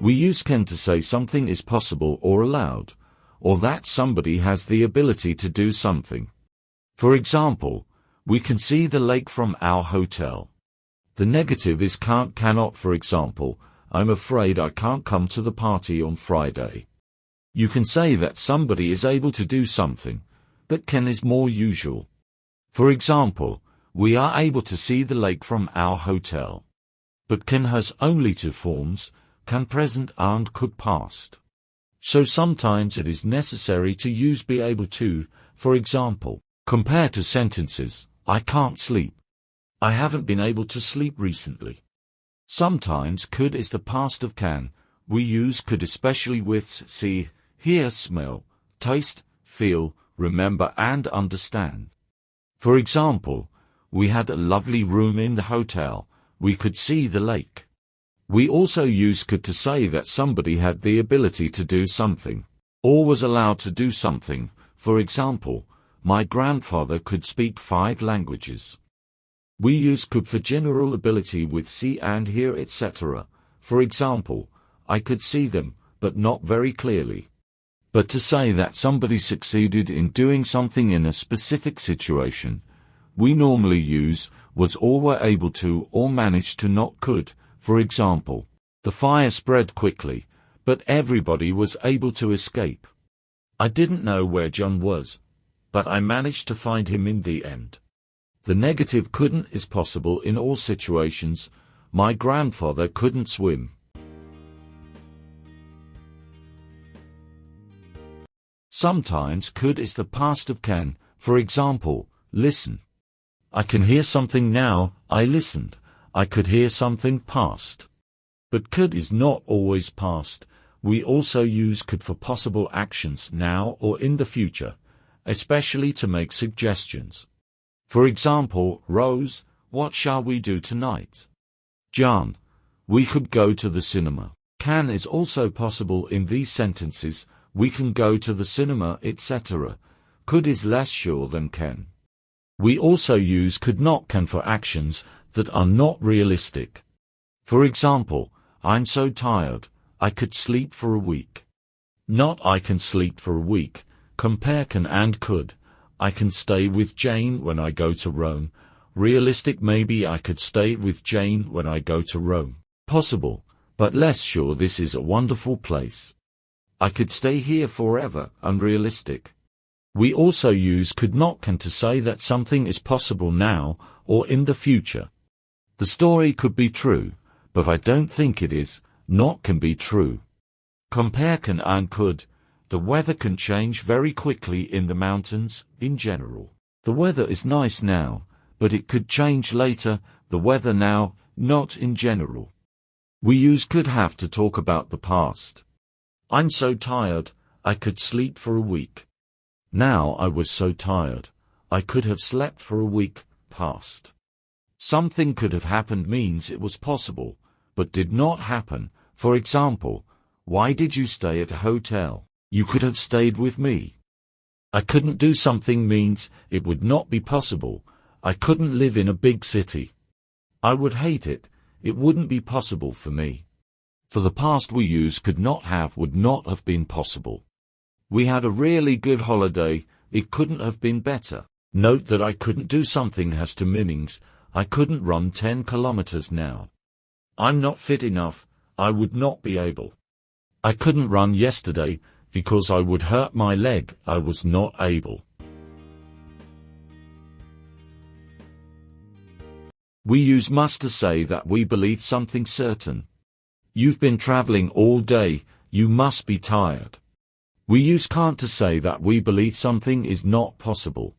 We use can to say something is possible or allowed, or that somebody has the ability to do something. For example, we can see the lake from our hotel. The negative is can't, cannot. For example, I'm afraid I can't come to the party on Friday. You can say that somebody is able to do something, but can is more usual. For example, we are able to see the lake from our hotel. But can has only two forms, can present and could past. So sometimes it is necessary to use be able to. For example, compare to sentences, I can't sleep. I haven't been able to sleep recently. Sometimes could is the past of can. We use could especially with see, hear, smell, taste, feel, remember and understand. For example, we had a lovely room in the hotel. We could see the lake. We also use could to say that somebody had the ability to do something, or was allowed to do something. For example, my grandfather could speak 5 languages. We use could for general ability with see and hear, etc. For example, I could see them, but not very clearly. But to say that somebody succeeded in doing something in a specific situation, we normally use was or were able to or managed to, not could. For example, the fire spread quickly, but everybody was able to escape. I didn't know where John was, but I managed to find him in the end. The negative couldn't is possible in all situations. My grandfather couldn't swim. Sometimes could is the past of can. For example, listen. I can hear something now. I listened. I could hear something past. But could is not always past. We also use could for possible actions now or in the future, especially to make suggestions. For example, Rose, what shall we do tonight? John, we could go to the cinema. Can is also possible in these sentences. We can go to the cinema, etc. Could is less sure than can. We also use could not can for actions that are not realistic. For example, I'm so tired, I could sleep for a week. Not I can sleep for a week. Compare can and could. I can stay with Jane when I go to Rome. Realistic, maybe I could stay with Jane when I go to Rome. Possible, but less sure. This is a wonderful place. I could stay here forever. Unrealistic. We also use could not can to say that something is possible now or in the future. The story could be true, but I don't think it is. Not can be true. Compare can and could. The weather can change very quickly in the mountains. In general, the weather is nice now, but it could change later. The weather now, not in general. We use could have to talk about the past. I'm so tired, I could sleep for a week. Now I was so tired, I could have slept for a week. Past. Something could have happened means it was possible, but did not happen. For example, why did you stay at a hotel? You could have stayed with me. I couldn't do something means it would not be possible. I couldn't live in a big city. I would hate it. It wouldn't be possible for me. For the past we use could not have, would not have been possible. We had a really good holiday. It couldn't have been better. Note that I couldn't do something has two meanings. I couldn't run 10 kilometers now. I'm not fit enough. I would not be able. I couldn't run yesterday because I would hurt my leg. I was not able. We use must to say that we believe something certain. You've been traveling all day. You must be tired. We use can't to say that we believe something is not possible.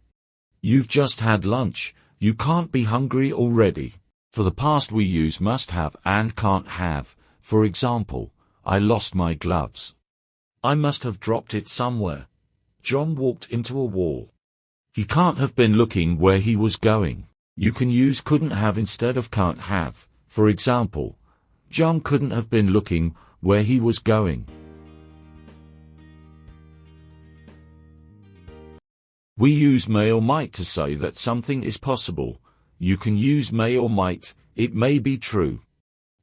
You've just had lunch. You can't be hungry already. For the past we use must have and can't have. For example, I lost my gloves. I must have dropped it somewhere. John walked into a wall. He can't have been looking where he was going. You can use couldn't have instead of can't have. For example, John couldn't have been looking where he was going. We use may or might to say that something is possible. You can use may or might. It may be true.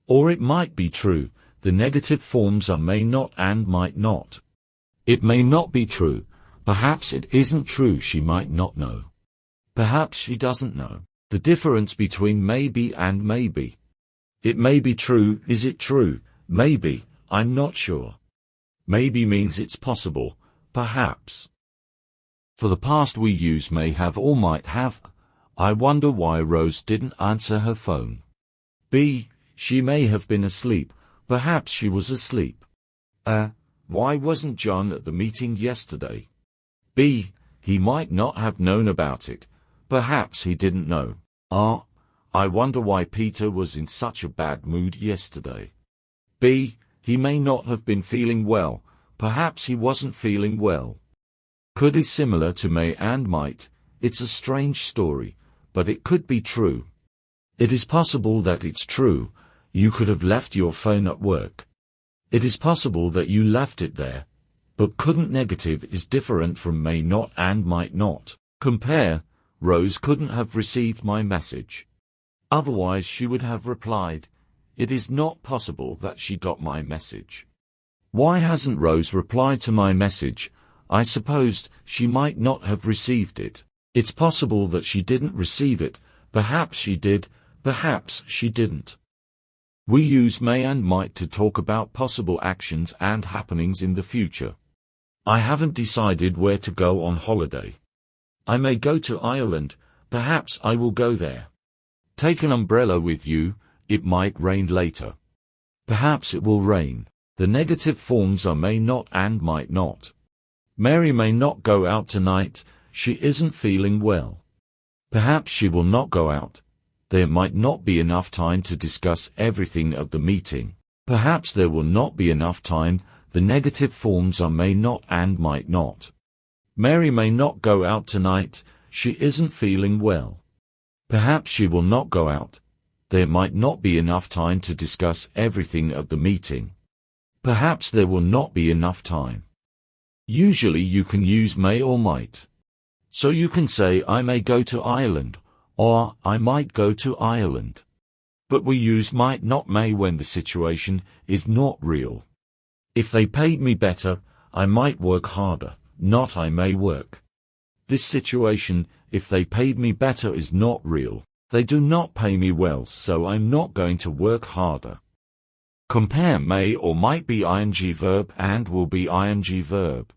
Or it might be true. The negative forms are may not and might not. It may not be true. Perhaps it isn't true. She might not know. Perhaps she doesn't know. The difference between maybe and maybe. It may be true. Is it true? Maybe. I'm not sure. Maybe means it's possible. Perhaps. For the past we use may have or might have. I wonder why Rose didn't answer her phone. B. She may have been asleep. Perhaps she was asleep. A. Why wasn't John at the meeting yesterday? B. He might not have known about it. Perhaps he didn't know. R. I wonder why Peter was in such a bad mood yesterday. B. He may not have been feeling well. Perhaps he wasn't feeling well. Could is similar to may and might. It's a strange story, but it could be true. It is possible that it's true. You could have left your phone at work. It is possible that you left it there. But couldn't negative is different from may not and might not. Compare, Rose couldn't have received my message. Otherwise she would have replied, it is not possible that she got my message. Why hasn't Rose replied to my message? I supposed she might not have received it. It's possible that she didn't receive it. Perhaps she did, perhaps she didn't. We use may and might to talk about possible actions and happenings in the future. I haven't decided where to go on holiday. I may go to Ireland. Perhaps I will go there. Take an umbrella with you. It might rain later. Perhaps it will rain. The negative forms are may not and might not. Mary may not go out tonight. She isn't feeling well. Perhaps she will not go out. There might not be enough time to discuss everything at the meeting. Perhaps there will not be enough time. The negative forms are may not and might not. Mary may not go out tonight. She isn't feeling well. Perhaps she will not go out. There might not be enough time to discuss everything at the meeting. Perhaps there will not be enough time. Usually you can use may or might. So you can say I may go to Ireland, or I might go to Ireland. But we use might not may when the situation is not real. If they paid me better, I might work harder, not I may work. This situation, if they paid me better, is not real. They do not pay me well, so I'm not going to work harder. Compare may or might be ing verb and will be ing verb.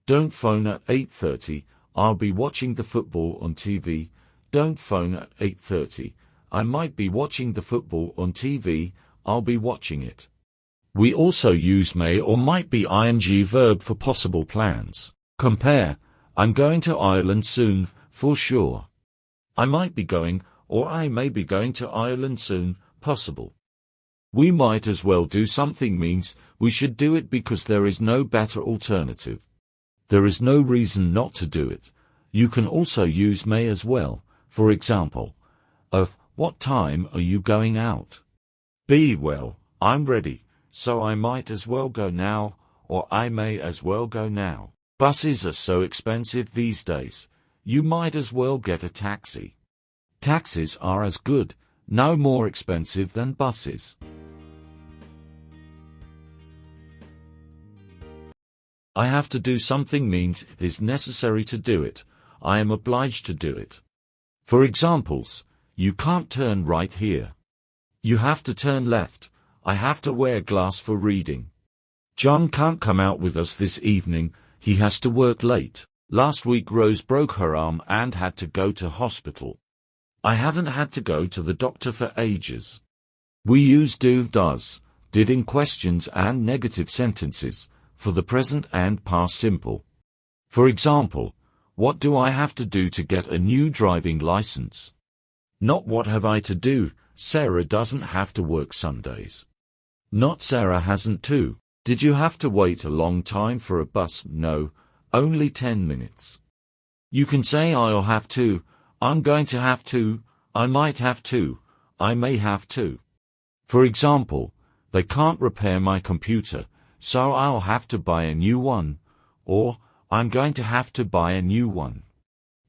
Don't phone at 8:30. I'll be watching the football on TV. Don't phone at 8:30. I might be watching the football on TV. I'll be watching it. We also use may or might be ing verb for possible plans. Compare, I'm going to Ireland soon, for sure. I might be going, or I may be going to Ireland soon, possible. We might as well do something means we should do it because there is no better alternative. There is no reason not to do it. You can also use may as well. For example, of what time are you going out? B. Well, I'm ready, so I might as well go now, or I may as well go now. Buses are so expensive these days. You might as well get a taxi. Taxis are as good, no more expensive than buses. I have to do something means it is necessary to do it. I am obliged to do it. For examples, you can't turn right here. You have to turn left. I have to wear glass for reading. John can't come out with us this evening. He has to work late. Last week Rose broke her arm and had to go to hospital. I haven't had to go to the doctor for ages. We use do, does, did in questions and negative sentences, for the present and past simple. For example, what do I have to do to get a new driving license? Not what have I to do. Sarah doesn't have to work Sundays. Not Sarah hasn't to. Did you have to wait a long time for a bus? No, only 10 minutes. You can say I'll have to, I'm going to have to, I might have to, I may have to. For example, they can't repair my computer, so I'll have to buy a new one, or I'm going to have to buy a new one.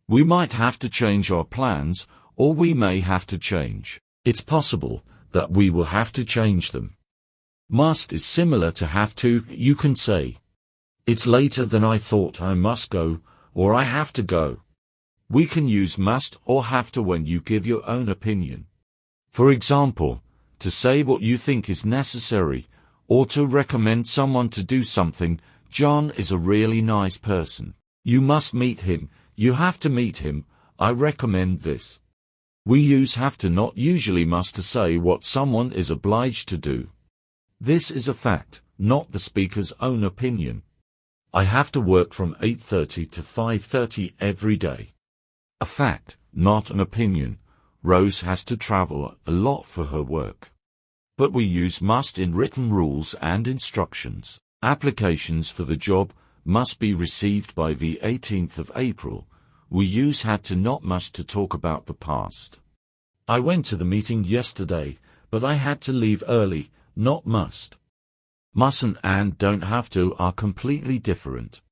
We might have to change our plans, or we may have to change. It's possible that we will have to change them. Must is similar to have to. You can say, "It's later than I thought, I must go," or "I have to go." We can use must or have to when you give your own opinion. For example, to say what you think is necessary, or to recommend someone to do something. John is a really nice person. You must meet him. You have to meet him. I recommend this. We use have to, not usually must, to say what someone is obliged to do. This is a fact, not the speaker's own opinion. I have to work from 8:30 to 5:30 every day. A fact, not an opinion. Rose has to travel a lot for her work. But we use must in written rules and instructions. Applications for the job must be received by the 18th of April. We use had to, not must, to talk about the past. I went to the meeting yesterday, but I had to leave early, not must. Mustn't and don't have to are completely different.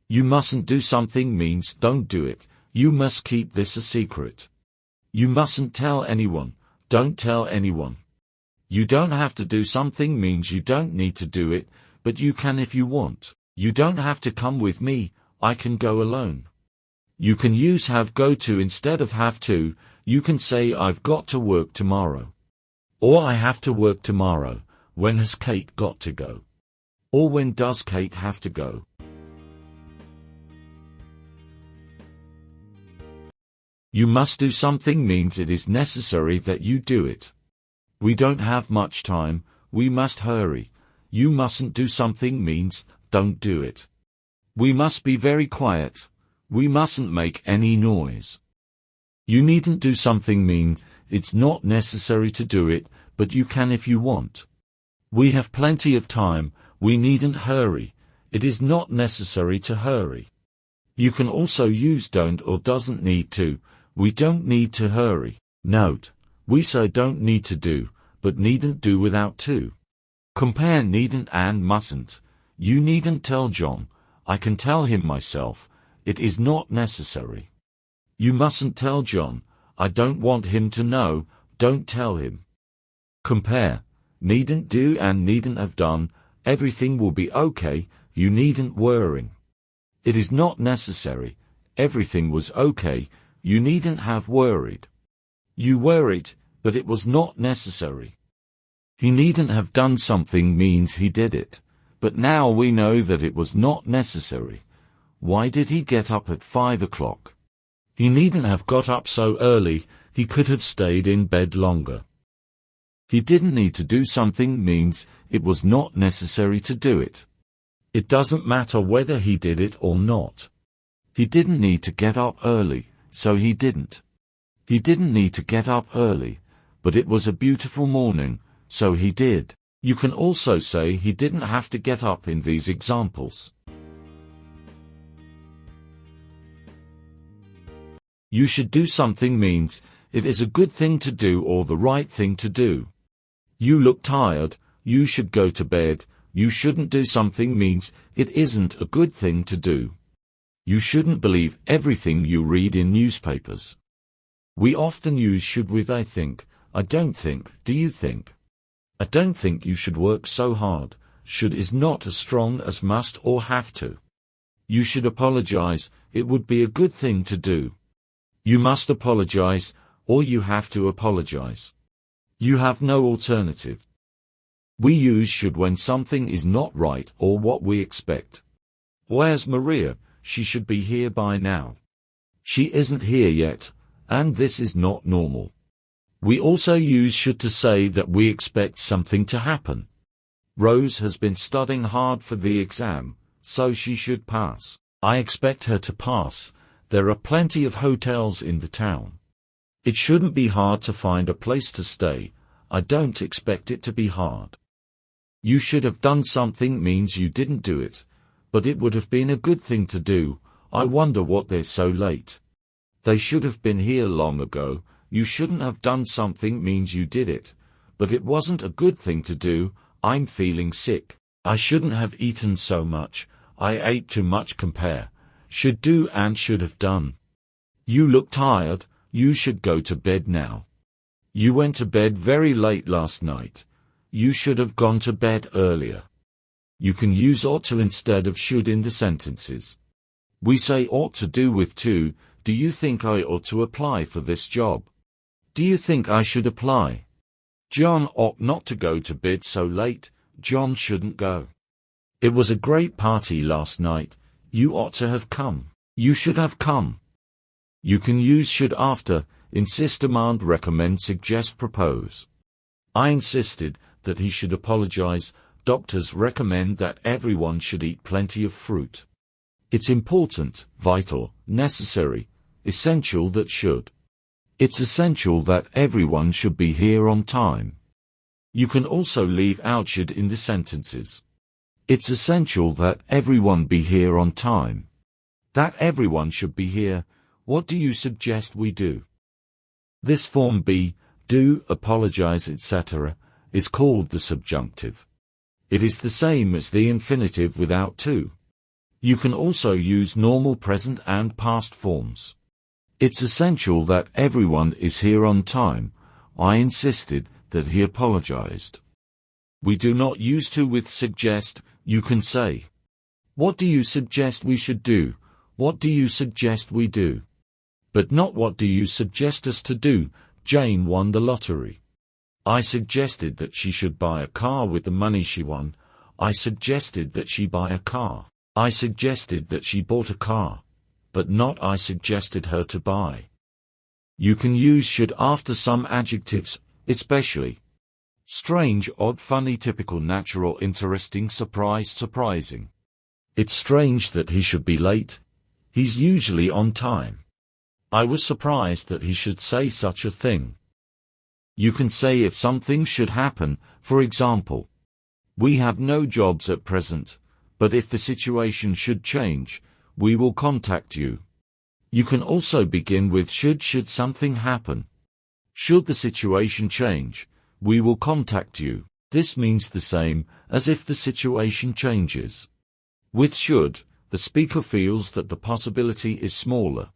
You mustn't do something means don't do it. You must keep this a secret. You mustn't tell anyone. Don't tell anyone. You don't have to do something means you don't need to do it, but you can if you want. You don't have to come with me. I can go alone. You can use have go to instead of have to. You can say I've got to work tomorrow. Or I have to work tomorrow. When has Kate got to go? Or when does Kate have to go? You must do something means it is necessary that you do it. We don't have much time, we must hurry. You mustn't do something means don't do it. We must be very quiet. We mustn't make any noise. You needn't do something means it's not necessary to do it, but you can if you want. We have plenty of time. We needn't hurry. It is not necessary to hurry. You can also use don't or doesn't need to. We don't need to hurry. Note, we say don't need to do, but needn't do without to. Compare needn't and mustn't. You needn't tell John. I can tell him myself. It is not necessary. You mustn't tell John. I don't want him to know. Don't tell him. Compare. Needn't do and needn't have done. Everything will be okay. You needn't worrying. It is not necessary. Everything was okay. You needn't have worried. You worried, but it was not necessary. He needn't have done something means he did it. But now we know that it was not necessary. Why did he get up at 5 o'clock? He needn't have got up so early. He could have stayed in bed longer. He didn't need to do something means it was not necessary to do it. It doesn't matter whether he did it or not. He didn't need to get up early, so he didn't. He didn't need to get up early, but it was a beautiful morning, so he did. You can also say he didn't have to get up in these examples. You should do something means it is a good thing to do or the right thing to do. You look tired. You should go to bed. You shouldn't do something means it isn't a good thing to do. You shouldn't believe everything you read in newspapers. We often use should with I think, I don't think, do you think? I don't think you should work so hard. Should is not as strong as must or have to. You should apologize. It would be a good thing to do. You must apologize, or you have to apologize. You have no alternative. We use should when something is not right or what we expect. Where's Maria? She should be here by now. She isn't here yet, and this is not normal. We also use should to say that we expect something to happen. Rose has been studying hard for the exam, so she should pass. I expect her to pass. There are plenty of hotels in the town. It shouldn't be hard to find a place to stay. I don't expect it to be hard. You should have done something means you didn't do it, but it would have been a good thing to do. I wonder what they're so late. They should have been here long ago. You shouldn't have done something means you did it, but it wasn't a good thing to do. I'm feeling sick. I shouldn't have eaten so much. I ate too much. Compare. Should do and should have done. You look tired. You should go to bed now. You went to bed very late last night. You should have gone to bed earlier. You can use ought to instead of should in the sentences. We say ought to do with to. Do you think I ought to apply for this job? Do you think I should apply? John ought not to go to bed so late. John shouldn't go. It was a great party last night. You ought to have come. You should have come. You can use should after, insist, demand, recommend, suggest, propose. I insisted that he should apologize. Doctors recommend that everyone should eat plenty of fruit. It's important, vital, necessary, essential that should. It's essential that everyone should be here on time. You can also leave out should in the sentences. It's essential that everyone be here on time. That everyone should be here. What do you suggest we do? This form be, do, apologize, etc., is called the subjunctive. It is the same as the infinitive without to. You can also use normal present and past forms. It's essential that everyone is here on time. I insisted that he apologized. We do not use to with suggest. You can say, what do you suggest we should do? What do you suggest we do? But not what do you suggest us to do? Jane won the lottery. I suggested that she should buy a car with the money she won. I suggested that she buy a car. I suggested that she bought a car. But not I suggested her to buy. You can use should after some adjectives, especially strange, odd, funny, typical, natural, interesting, surprised, surprising. It's strange that he should be late. He's usually on time. I was surprised that he should say such a thing. You can say if something should happen, for example, we have no jobs at present, but if the situation should change, we will contact you. You can also begin with should something happen. Should the situation change, we will contact you. This means the same as if the situation changes. With should, the speaker feels that the possibility is smaller.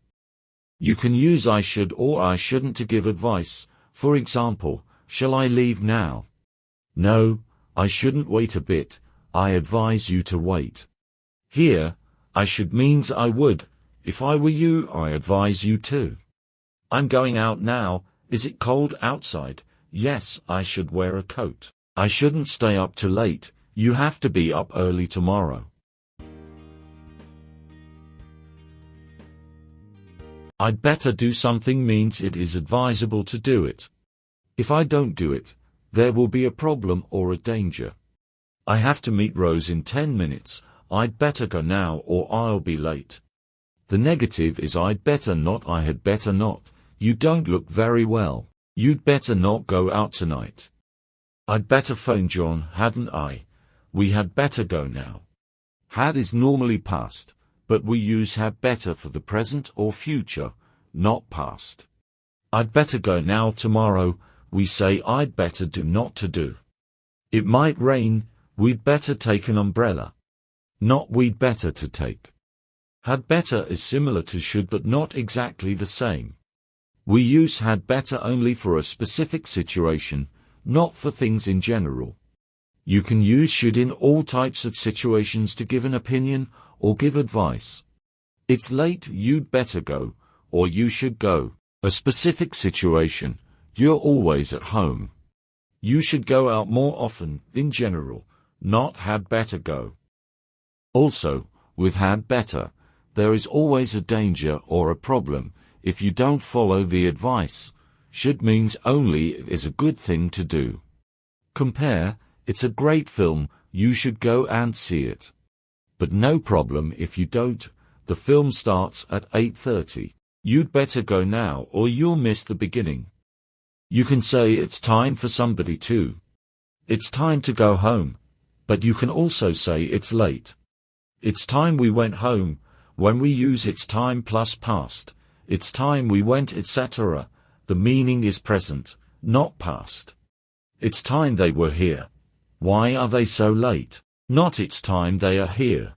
You can use I should or I shouldn't to give advice. For example, shall I leave now? No, I shouldn't wait a bit. I advise you to wait. Here, I should means I would. If I were you, I advise you to. I'm going out now. Is it cold outside? Yes, I should wear a coat. I shouldn't stay up too late. You have to be up early tomorrow. I'd better do something means it is advisable to do it. If I don't do it, there will be a problem or a danger. I have to meet Rose in 10 minutes. I'd better go now or I'll be late. The negative is I'd better not. I had better not. You don't look very well. You'd better not go out tonight. I'd better phone John, hadn't I? We had better go now. Had is normally past, but we use had better for the present or future, not past. I'd better go now tomorrow. We say I'd better do not to do. It might rain. We'd better take an umbrella. Not we'd better to take. Had better is similar to should but not exactly the same. We use had better only for a specific situation, not for things in general. You can use should in all types of situations to give an opinion or give advice. It's late, you'd better go, or you should go. A specific situation, you're always at home. You should go out more often, in general, not had better go. Also, with had better, there is always a danger or a problem if you don't follow the advice. Should means only it is a good thing to do. Compare, it's a great film, you should go and see it. But no problem if you don't. The film starts at 8:30. You'd better go now or you'll miss the beginning. You can say it's time for somebody to. It's time to go home. But you can also say it's late. It's time we went home. When we use it's time plus past, it's time we went, etc., the meaning is present, not past. It's time they were here. Why are they so late? Not it's time they are here.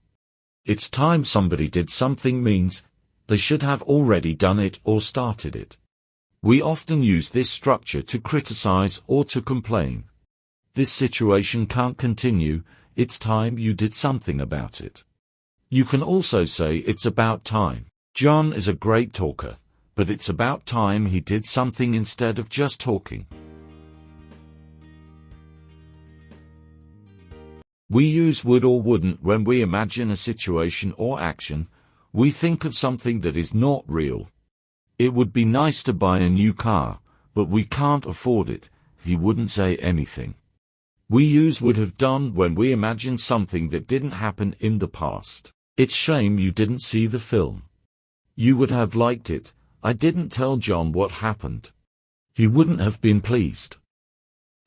It's time somebody did something means they should have already done it or started it. We often use this structure to criticize or to complain. This situation can't continue, it's time you did something about it. You can also say it's about time. John is a great talker, but it's about time he did something instead of just talking. We use would or wouldn't when we imagine a situation or action. We think of something that is not real. It would be nice to buy a new car, but we can't afford it. He wouldn't say anything. We use would have done when we imagine something that didn't happen in the past. It's shame you didn't see the film. You would have liked it. I didn't tell John what happened. He wouldn't have been pleased.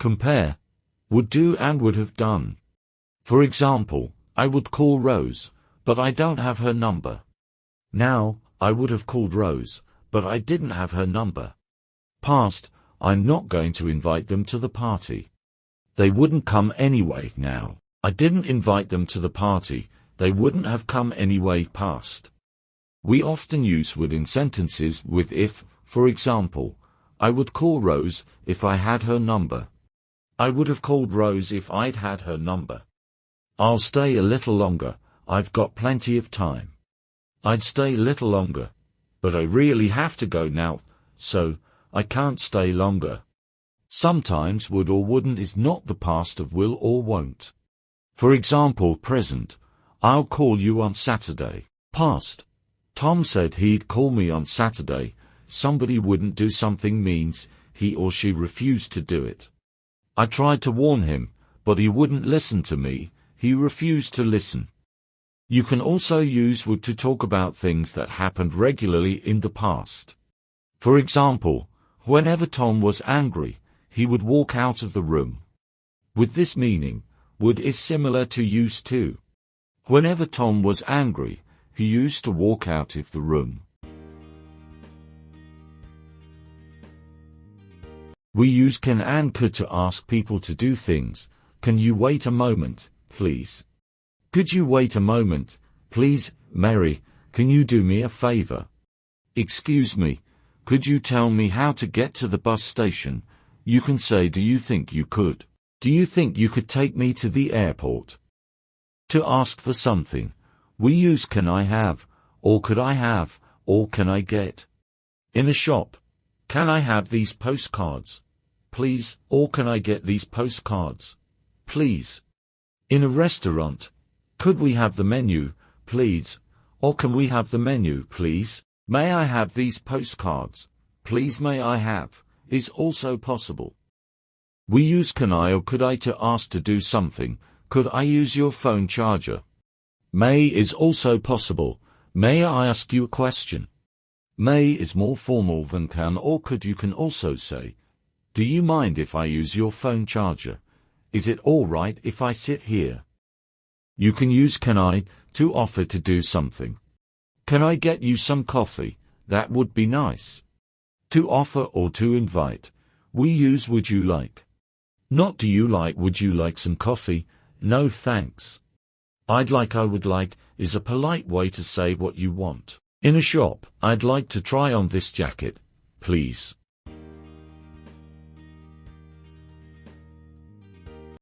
Compare would do and would have done. For example, I would call Rose, but I don't have her number. Now, I would have called Rose, but I didn't have her number. Past, I'm not going to invite them to the party. They wouldn't come anyway. Now, I didn't invite them to the party. They wouldn't have come anyway. Past. We often use would in sentences with if. For example, I would call Rose if I had her number. I would have called Rose if I'd had her number. I'll stay a little longer. I've got plenty of time. I'd stay a little longer, but I really have to go now, so I can't stay longer. Sometimes would or wouldn't is not the past of will or won't. For example, present. I'll call you on Saturday. Past. Tom said he'd call me on Saturday. Somebody wouldn't do something means he or she refused to do it. I tried to warn him, but he wouldn't listen to me. He refused to listen. You can also use would to talk about things that happened regularly in the past. For example, whenever Tom was angry, he would walk out of the room. With this meaning, would is similar to used to. Whenever Tom was angry, he used to walk out of the room. We use can and could to ask people to do things. Can you wait a moment, please? Could you wait a moment, please, Mary? Can you do me a favor? Excuse me, could you tell me how to get to the bus station? You can say, do you think you could? Do you think you could take me to the airport? To ask for something, we use can I have, or could I have, or can I get. In a shop, can I have these postcards, please, or can I get these postcards, please? In a restaurant, could we have the menu, please, or can we have the menu, please? May I have these postcards, please? May I have, is also possible. We use can I or could I to ask to do something. Could I use your phone charger? May is also possible. May I ask you a question? May is more formal than can or could. You can also say, do you mind if I use your phone charger? Is it all right if I sit here? You can use can I to offer to do something. Can I get you some coffee? That would be nice. To offer or to invite, we use would you like. Not do you like. Would you like some coffee? No thanks. I'd like I would like is a polite way to say what you want. In a shop, I'd like to try on this jacket, please.